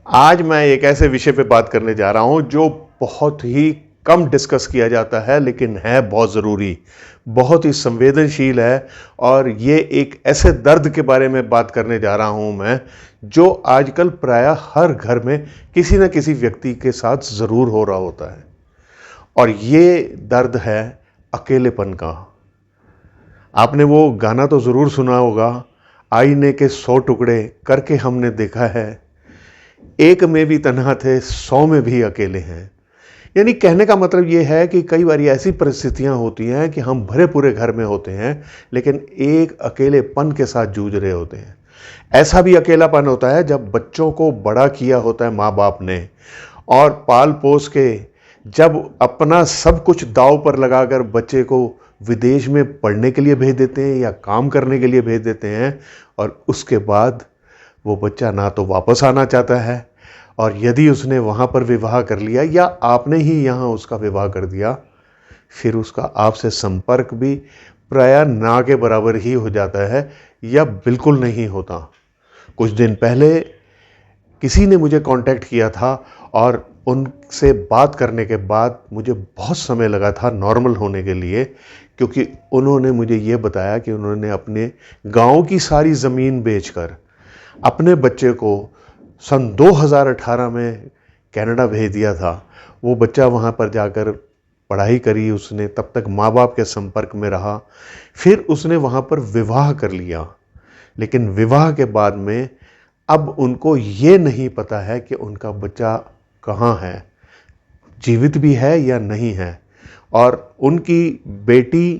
आज मैं एक ऐसे विषय पे बात करने जा रहा हूं जो बहुत ही कम डिस्कस किया जाता है लेकिन है बहुत ज़रूरी, बहुत ही संवेदनशील है। और ये एक ऐसे दर्द के बारे में बात करने जा रहा हूं मैं, जो आजकल प्रायः हर घर में किसी न किसी व्यक्ति के साथ ज़रूर हो रहा होता है। और ये दर्द है अकेलेपन का। आपने वो गाना तो ज़रूर सुना होगा, आईने के 100 टुकड़े करके हमने देखा है, एक में भी तन्हा थे 100 में भी अकेले हैं। यानी कहने का मतलब ये है कि कई बार ऐसी परिस्थितियां होती हैं कि हम भरे पूरे घर में होते हैं लेकिन एक अकेलेपन के साथ जूझ रहे होते हैं। ऐसा भी अकेलापन होता है जब बच्चों को बड़ा किया होता है माँ बाप ने, और पाल पोस के जब अपना सब कुछ दांव पर लगाकर बच्चे को विदेश में पढ़ने के लिए भेज देते हैं या काम करने के लिए भेज देते हैं, और उसके बाद वो बच्चा ना तो वापस आना चाहता है, और यदि उसने वहाँ पर विवाह कर लिया या आपने ही यहाँ उसका विवाह कर दिया, फिर उसका आपसे संपर्क भी प्रायः ना के बराबर ही हो जाता है या बिल्कुल नहीं होता। कुछ दिन पहले किसी ने मुझे कांटेक्ट किया था और उनसे बात करने के बाद मुझे बहुत समय लगा था नॉर्मल होने के लिए, क्योंकि उन्होंने मुझे ये बताया कि उन्होंने अपने गांव की सारी ज़मीन बेचकर अपने बच्चे को सन 2018 में कनाडा भेज दिया था। वो बच्चा वहाँ पर जाकर पढ़ाई करी उसने, तब तक माँ बाप के संपर्क में रहा, फिर उसने वहाँ पर विवाह कर लिया। लेकिन विवाह के बाद में अब उनको ये नहीं पता है कि उनका बच्चा कहाँ है, जीवित भी है या नहीं है। और उनकी बेटी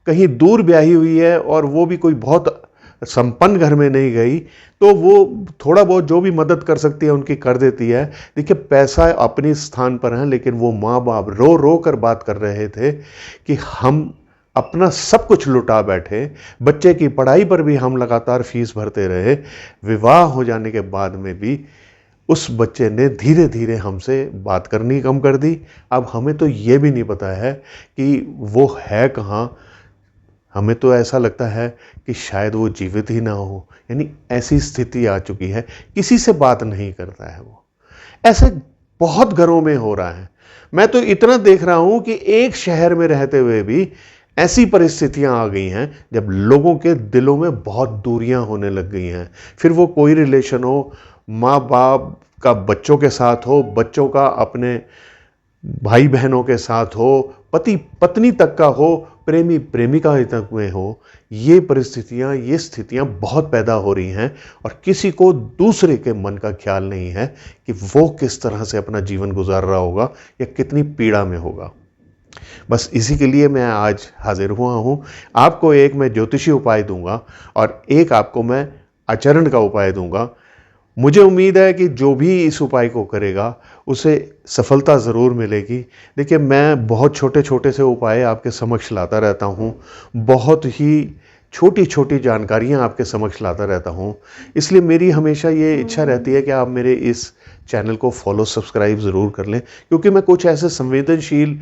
कहीं दूर ब्याही हुई है और वो भी कोई बहुत संपन्न घर में नहीं गई, तो वो थोड़ा बहुत जो भी मदद कर सकती है उनकी कर देती है। देखिए, पैसा अपने स्थान पर है, लेकिन वो माँ बाप रो रो कर बात कर रहे थे कि हम अपना सब कुछ लुटा बैठे, बच्चे की पढ़ाई पर भी हम लगातार फीस भरते रहे, विवाह हो जाने के बाद में भी उस बच्चे ने धीरे धीरे हमसे बात करनी कम कर दी। अब हमें तो ये भी नहीं पता है कि वो है कहाँ। हमें तो ऐसा लगता है कि शायद वो जीवित ही ना हो। यानी ऐसी स्थिति आ चुकी है, किसी से बात नहीं करता है वो। ऐसे बहुत घरों में हो रहा है। मैं तो इतना देख रहा हूं कि एक शहर में रहते हुए भी ऐसी परिस्थितियां आ गई हैं जब लोगों के दिलों में बहुत दूरियां होने लग गई हैं। फिर वो कोई रिलेशन हो, माँ बाप का बच्चों के साथ हो, बच्चों का अपने भाई बहनों के साथ हो, पति पत्नी तक का हो, प्रेमी प्रेमिका तक में हो। ये परिस्थितियां, ये स्थितियां बहुत पैदा हो रही हैं और किसी को दूसरे के मन का ख्याल नहीं है कि वो किस तरह से अपना जीवन गुजार रहा होगा या कितनी पीड़ा में होगा। बस इसी के लिए मैं आज हाजिर हुआ हूँ। आपको एक मैं ज्योतिषी उपाय दूंगा और एक आपको मैं आचरण का उपाय दूंगा। मुझे उम्मीद है कि जो भी इस उपाय को करेगा उसे सफलता ज़रूर मिलेगी। देखिए, मैं बहुत छोटे छोटे से उपाय आपके समक्ष लाता रहता हूँ, बहुत ही छोटी छोटी जानकारियाँ आपके समक्ष लाता रहता हूँ। इसलिए मेरी हमेशा ये इच्छा रहती है कि आप मेरे इस चैनल को फॉलो सब्सक्राइब ज़रूर कर लें, क्योंकि मैं कुछ ऐसे संवेदनशील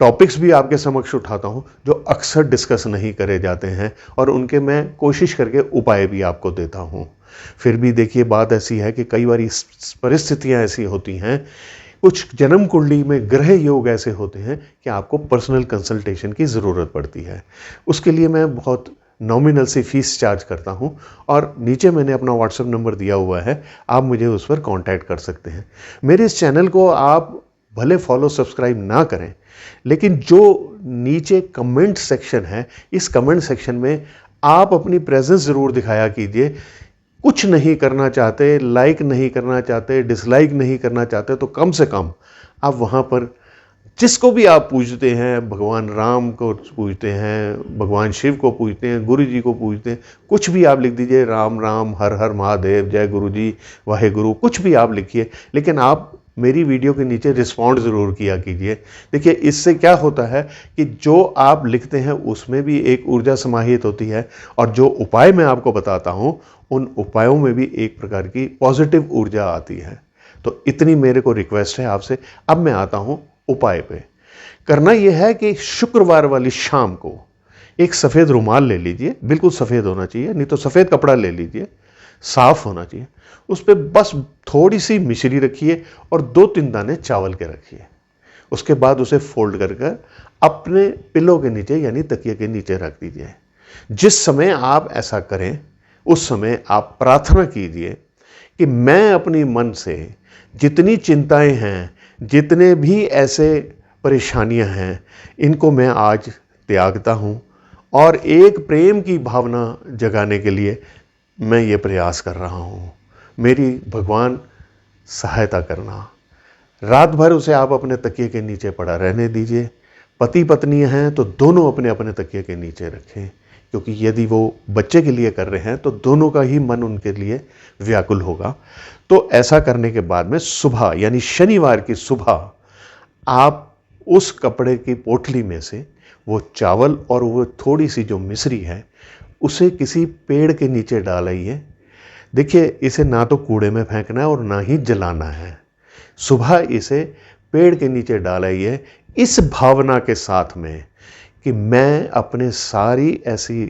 टॉपिक्स भी आपके समक्ष उठाता हूँ जो अक्सर डिस्कस नहीं करे जाते हैं, और उनके मैं कोशिश करके उपाय भी आपको देता हूँ। फिर भी देखिए, बात ऐसी है कि कई बार परिस्थितियाँ ऐसी होती हैं, कुछ जन्म कुंडली में ग्रह योग ऐसे होते हैं कि आपको पर्सनल कंसल्टेशन की ज़रूरत पड़ती है। उसके लिए मैं बहुत नॉमिनल सी फीस चार्ज करता हूं, और नीचे मैंने अपना व्हाट्सएप नंबर दिया हुआ है, आप मुझे उस पर कांटेक्ट कर सकते हैं। मेरे इस चैनल को आप भले फॉलो सब्सक्राइब ना करें, लेकिन जो नीचे कमेंट सेक्शन है, इस कमेंट सेक्शन में आप अपनी प्रेजेंस ज़रूर दिखाया कीजिए। कुछ नहीं करना चाहते, लाइक नहीं करना चाहते, डिसलाइक नहीं करना चाहते, तो कम से कम आप वहाँ पर जिसको भी आप पूजते हैं, भगवान राम को पूजते हैं, भगवान शिव को पूजते हैं, गुरु जी को पूजते हैं, कुछ भी आप लिख दीजिए, राम राम, हर हर महादेव, जय गुरु जी, वाहे गुरु, कुछ भी आप लिखिए, लेकिन आप मेरी वीडियो के नीचे रिस्पॉन्ड ज़रूर किया कीजिए। देखिए, इससे क्या होता है कि जो आप लिखते हैं उसमें भी एक ऊर्जा समाहित होती है, और जो उपाय मैं आपको बताता हूँ उन उपायों में भी एक प्रकार की पॉजिटिव ऊर्जा आती है। तो इतनी मेरे को रिक्वेस्ट है आपसे। अब मैं आता हूँ उपाय पे। करना यह है कि शुक्रवार वाली शाम को एक सफ़ेद रुमाल ले लीजिए, बिल्कुल सफ़ेद होना चाहिए, नहीं तो सफ़ेद कपड़ा ले लीजिए, साफ होना चाहिए। उस पर बस थोड़ी सी मिश्री रखिए और 2-3 दाने चावल के रखिए। उसके बाद उसे फोल्ड कर कर अपने पिलो के नीचे यानी तकिए के नीचे रख दीजिए। जिस समय आप ऐसा करें उस समय आप प्रार्थना कीजिए कि मैं अपनी मन से जितनी चिंताएं हैं, जितने भी ऐसे परेशानियां हैं, इनको मैं आज त्यागता हूँ और एक प्रेम की भावना जगाने के लिए मैं ये प्रयास कर रहा हूँ। मेरी भगवान सहायता करना। रात भर उसे आप अपने तकिए के नीचे पड़ा रहने दीजिए। पति पत्नी हैं तो दोनों अपने अपने तकिए के नीचे रखें, क्योंकि यदि वो बच्चे के लिए कर रहे हैं तो दोनों का ही मन उनके लिए व्याकुल होगा। तो ऐसा करने के बाद में सुबह यानी शनिवार की सुबह आप उस कपड़े की पोटली में से वो चावल और वो थोड़ी सी जो मिश्री है उसे किसी पेड़ के नीचे डालिए। देखिए, इसे ना तो कूड़े में फेंकना है और ना ही जलाना है। सुबह इसे पेड़ के नीचे डालिए इस भावना के साथ में कि मैं अपने सारी ऐसी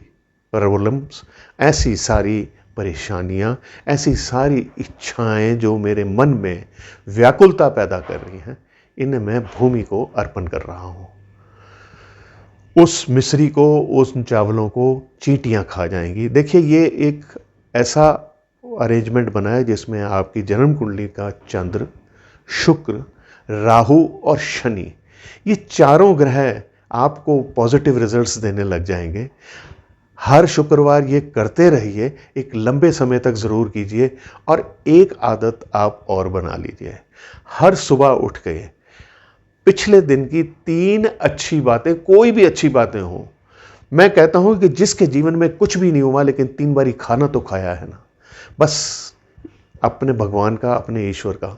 प्रॉब्लम्स, ऐसी सारी परेशानियां, ऐसी सारी इच्छाएं जो मेरे मन में व्याकुलता पैदा कर रही हैं, इन्हें मैं भूमि को अर्पण कर रहा हूं। उस मिश्री को, उस चावलों को चींटियां खा जाएंगी। देखिए, ये एक ऐसा अरेंजमेंट बना है जिसमें आपकी जन्म कुंडली का चंद्र, शुक्र, राहु और शनि, ये चारों ग्रह आपको पॉजिटिव रिजल्ट्स देने लग जाएंगे। हर शुक्रवार ये करते रहिए, एक लंबे समय तक ज़रूर कीजिए और एक आदत आप और बना लीजिए। हर सुबह उठ के पिछले दिन की 3 अच्छी बातें, कोई भी अच्छी बातें हों, मैं कहता हूं कि जिसके जीवन में कुछ भी नहीं हुआ लेकिन 3 बारी खाना तो खाया है ना, बस अपने भगवान का, अपने ईश्वर का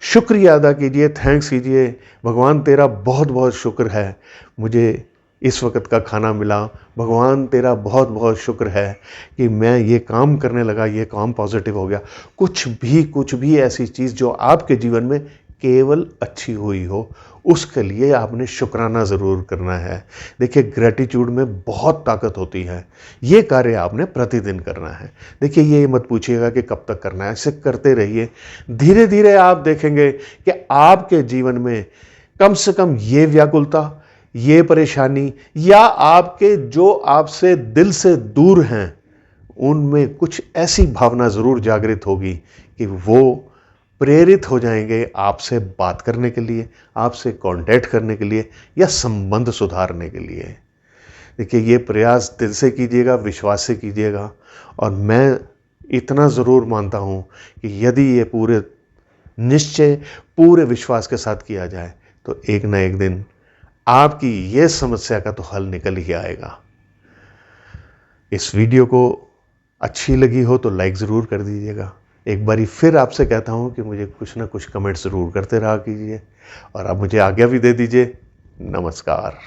शुक्रिया अदा कीजिए, थैंक्स कीजिए। भगवान तेरा बहुत बहुत शुक्र है मुझे इस वक्त का खाना मिला। भगवान तेरा बहुत बहुत शुक्र है कि मैं ये काम करने लगा, ये काम पॉजिटिव हो गया। कुछ भी ऐसी चीज़ जो आपके जीवन में केवल अच्छी हुई हो, उसके लिए आपने शुक्राना ज़रूर करना है। देखिए, ग्रैटिट्यूड में बहुत ताकत होती है। ये कार्य आपने प्रतिदिन करना है। देखिए, ये मत पूछिएगा कि कब तक करना है, ऐसे करते रहिए। धीरे धीरे आप देखेंगे कि आपके जीवन में कम से कम ये व्याकुलता, ये परेशानी या आपके जो आपसे दिल से दूर हैं, उनमें कुछ ऐसी भावना ज़रूर जागृत होगी कि वो प्रेरित हो जाएंगे आपसे बात करने के लिए, आपसे कांटेक्ट करने के लिए या संबंध सुधारने के लिए। देखिए, ये प्रयास दिल से कीजिएगा, विश्वास से कीजिएगा और मैं इतना ज़रूर मानता हूँ कि यदि ये पूरे निश्चय, पूरे विश्वास के साथ किया जाए तो एक ना एक दिन आपकी ये समस्या का तो हल निकल ही आएगा। इस वीडियो को अच्छी लगी हो तो लाइक ज़रूर कर दीजिएगा। एक बारी फिर आपसे कहता हूँ कि मुझे कुछ ना कुछ कमेंट ज़रूर करते रहा कीजिए और आप मुझे आज्ञा भी दे दीजिए। नमस्कार।